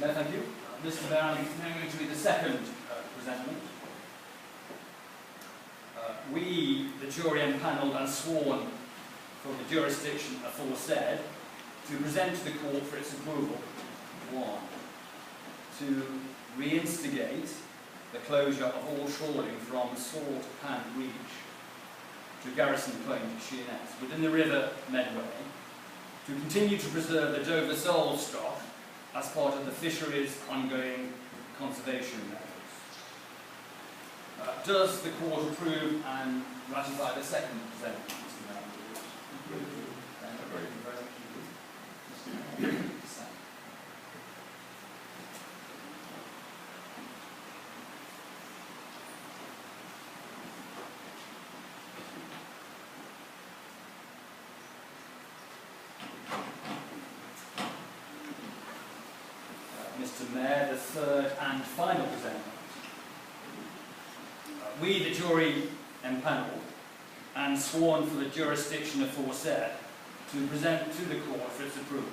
No, thank you. Mr. Mayor, I'm now going to read the second presentment. We, the jury empanelled and sworn for the jurisdiction aforesaid, to present to the court for its approval, 1. To reinstigate the closure of all trawling from Salt Pan Reach to Garrison Point, Sheerness, within the river Medway, to continue to preserve the Dover sole stock as part of the fisheries' ongoing conservation measures. Does the court approve and ratify the second presentment, Mr. Mayor? Thank you very much. Mr. Mayor, the third and final presentment. We, the jury empanelled and sworn for the jurisdiction aforesaid, to present to the court for its approval.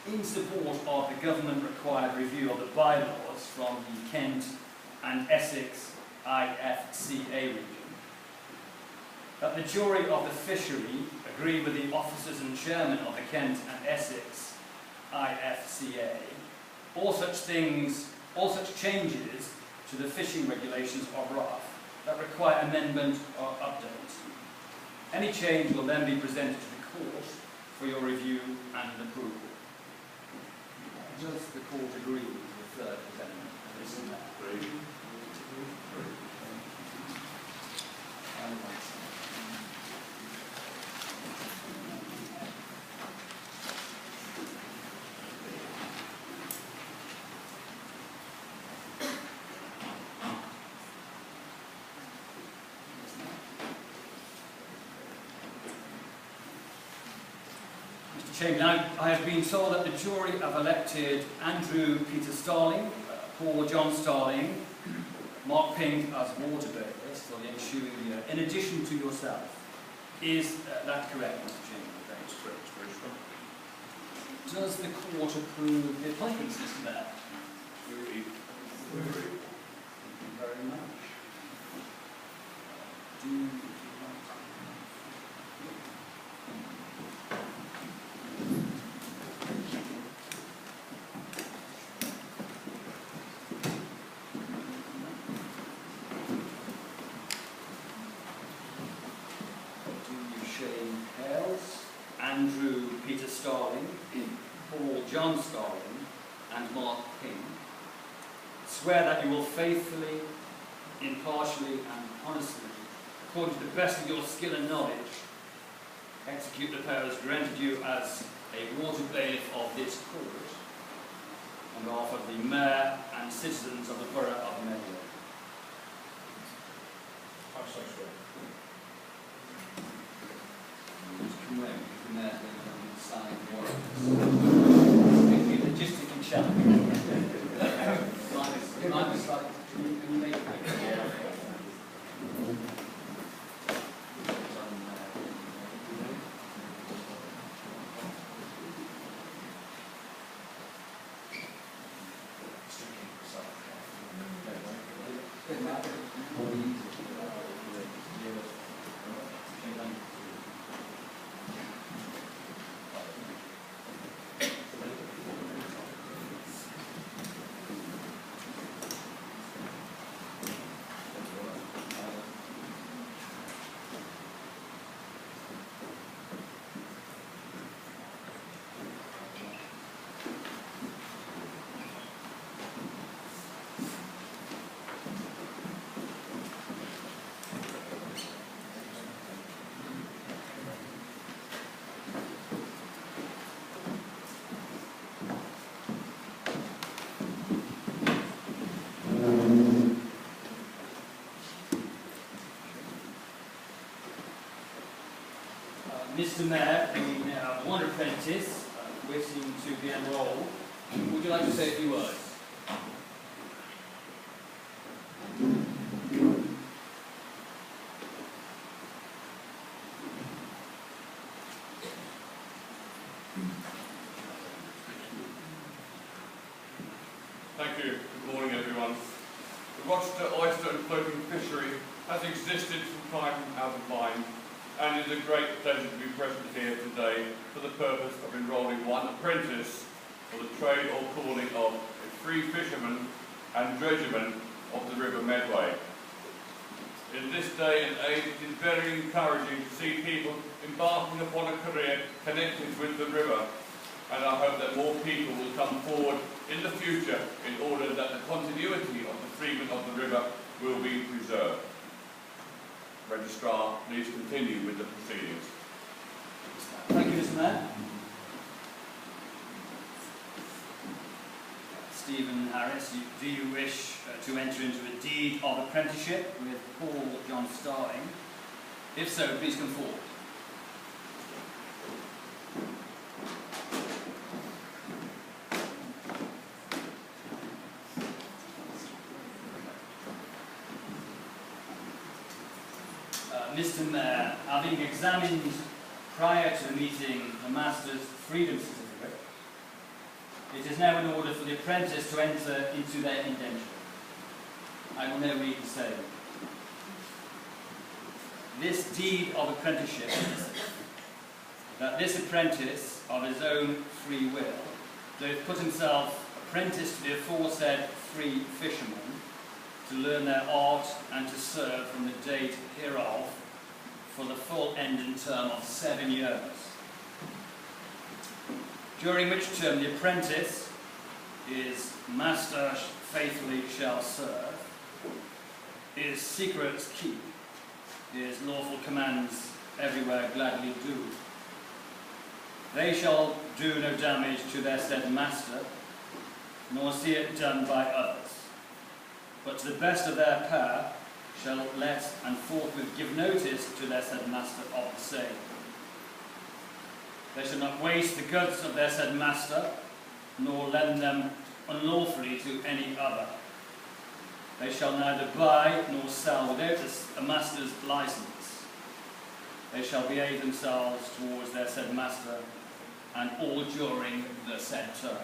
In support of the government-required review of the bylaws from the Kent and Essex IFCA region, that the jury of the fishery agree with the officers and chairman of the Kent and Essex IFCA, all such changes to the fishing regulations of RAF that require amendment or update. Any change will then be presented to the court for your review and approval. Does the court agree with the third presentment? Now, I have been told that the jury have elected Andrew Peter Starling, Paul John Starling, Mark Pink as water bailiffs for the ensuing year, in addition to yourself. Is that correct, Mr. Chamberlain? That's correct, very strong. Does the court approve the appointments, Mr. Mayor? Agree. Thank you very much. Do you Andrew Peter Starling, Paul John Starling, and Mark King, swear that you will faithfully, impartially, and honestly, according to the best of your skill and knowledge, execute the powers granted you as a water bailiff of this court, on behalf of the Mayor and citizens of the Borough of Medway. I so swear. Sign warrants. Logistically challenging. Can you make it? Mr. Mayor, we now have one apprentice waiting to be enrolled. Would you like to say a few words? considerable time out of mind, and it is a great pleasure to be present here today for the purpose of enrolling one apprentice for the trade or calling of a free fisherman and dredgerman of the River Medway. In this day and age, it is very encouraging to see people embarking upon a career connected with the river, and I hope that more people will come forward in the future in order that the continuity of the freedom of the river will be preserved. Registrar, please continue with the proceedings. Thank you, Mr. Mayor. Stephen Harris, do you wish to enter into a deed of apprenticeship with Paul John Starling? If so, please come forward. Mr. Mayor, having examined prior to the meeting the Master's Freedom Certificate, it is now in order for the apprentice to enter into their indenture. I will now read the same. This deed of apprenticeship is that this apprentice, of his own free will, doth put himself apprentice to the aforesaid free fishermen, to learn their art and to serve from the date hereof for the full end and term of 7 years, during which term the apprentice, his master faithfully shall serve, his secrets keep, his lawful commands everywhere gladly do. They shall do no damage to their said master, nor see it done by others, but to the best of their power shall let and forthwith give notice to their said master of the same. They shall not waste the goods of their said master, nor lend them unlawfully to any other. They shall neither buy nor sell without a master's license. They shall behave themselves towards their said master, and all during the said term.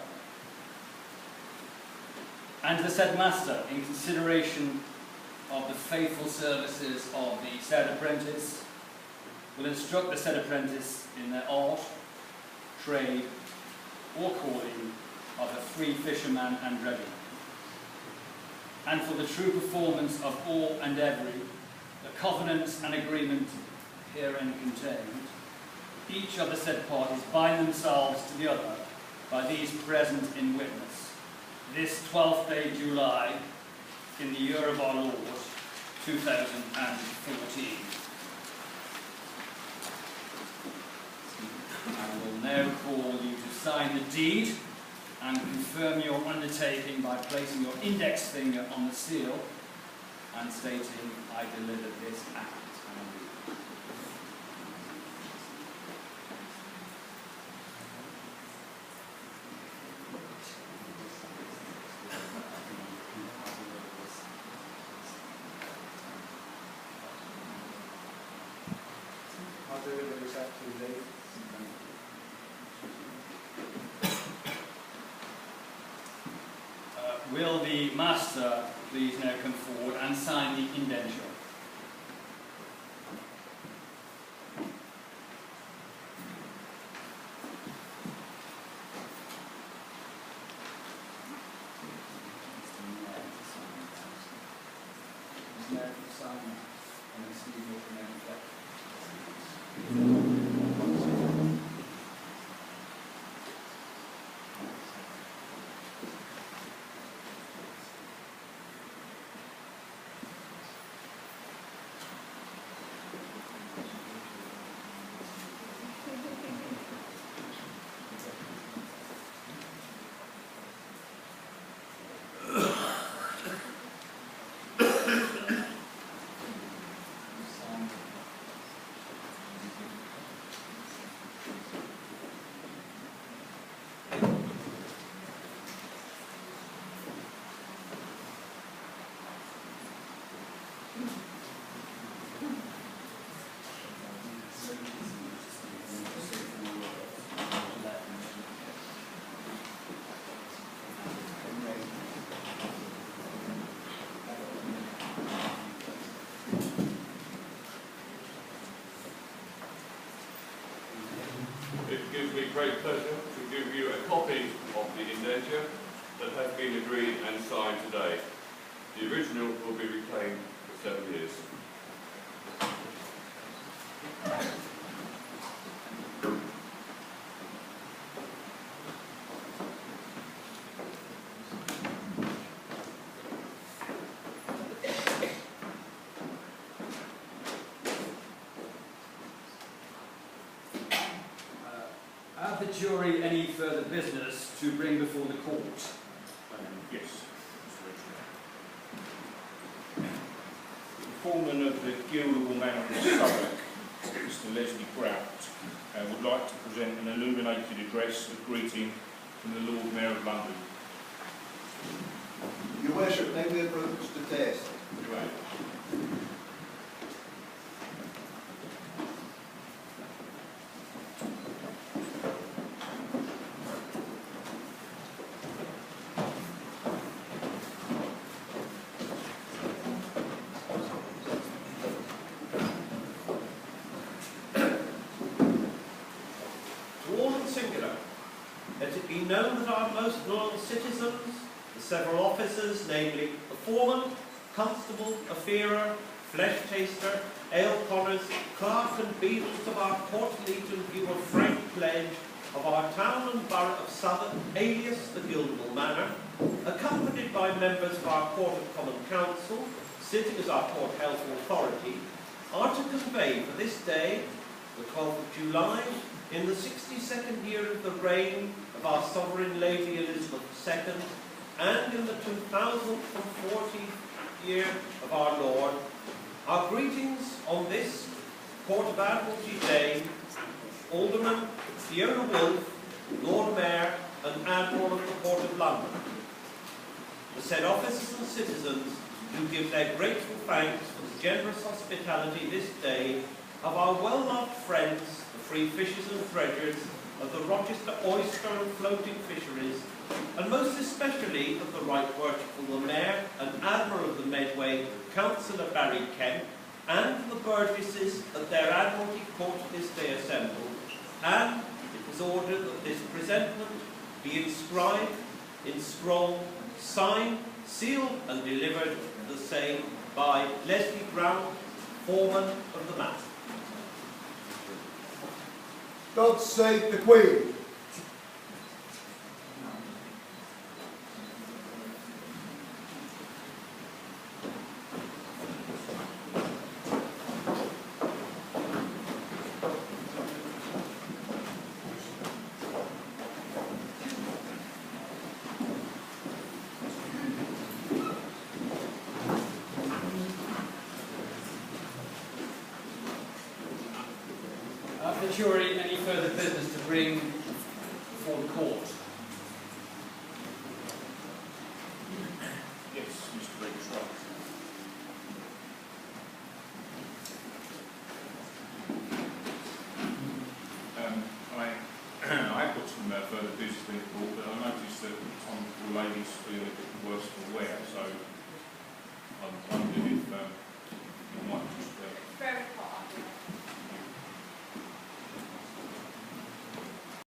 And the said master, in consideration of the faithful services of the said apprentice, will instruct the said apprentice in their art, trade, or calling of a free fisherman and dredger, and for the true performance of all and every, the covenants and agreement herein contained, each of the said parties bind themselves to the other by these present in witness, this 12th day July, in the year of our Lord, 2014. I will now call you to sign the deed and confirm your undertaking by placing your index finger on the seal and stating, I deliver this act. Will the master please now come forward and sign the indenture? great pleasure to give you a copy of the indenture that has been agreed and signed today. The original will be retained for 7 years. Have the jury any further business to bring before the court? Yes, Mr. Richard. The foreman of the Guildhall Manor of Southwark, Mr. Leslie Grout, would like to present an illuminated address of greeting from the Lord Mayor of London. Your Worship, may we approach the test? Right. Singular, let it be known that our most loyal citizens, the several officers, namely the foreman, constable, affarer, flesh taster, ale conners, clerk and beadles of our court legion view a frank pledge of our town and borough of Southwark, alias the Guildhall Manor, accompanied by members of our Court of Common Council, sitting as our court health authority, are to convey for this day, the 12th of July, in the 62nd year of the reign of our Sovereign Lady Elizabeth II, and in the 2040th year of our Lord, our greetings on this Court of Admiralty Day, Alderman Fiona Wolfe, Lord Mayor and Admiral of the Port of London. The said officers and citizens do give their grateful thanks for the generous hospitality this day of our well-loved friends, the free fishers and dredgers of the Rochester Oyster and floating fisheries, and most especially of the Right Worshipful the Mayor and Admiral of the Medway, Councillor Barry Kemp, and the burgesses at their Admiralty Court this day assembled, and it was ordered that this presentment be inscribed in scroll, signed, sealed and delivered the same by Leslie Grout, foreman of the manor. God save the Queen. Have the jury any further business to bring before the court? Yes, Mr. Registrar. I put some further business in the report, but I noticed that some of the ladies feeling a bit worse for wear, so I'm wondering if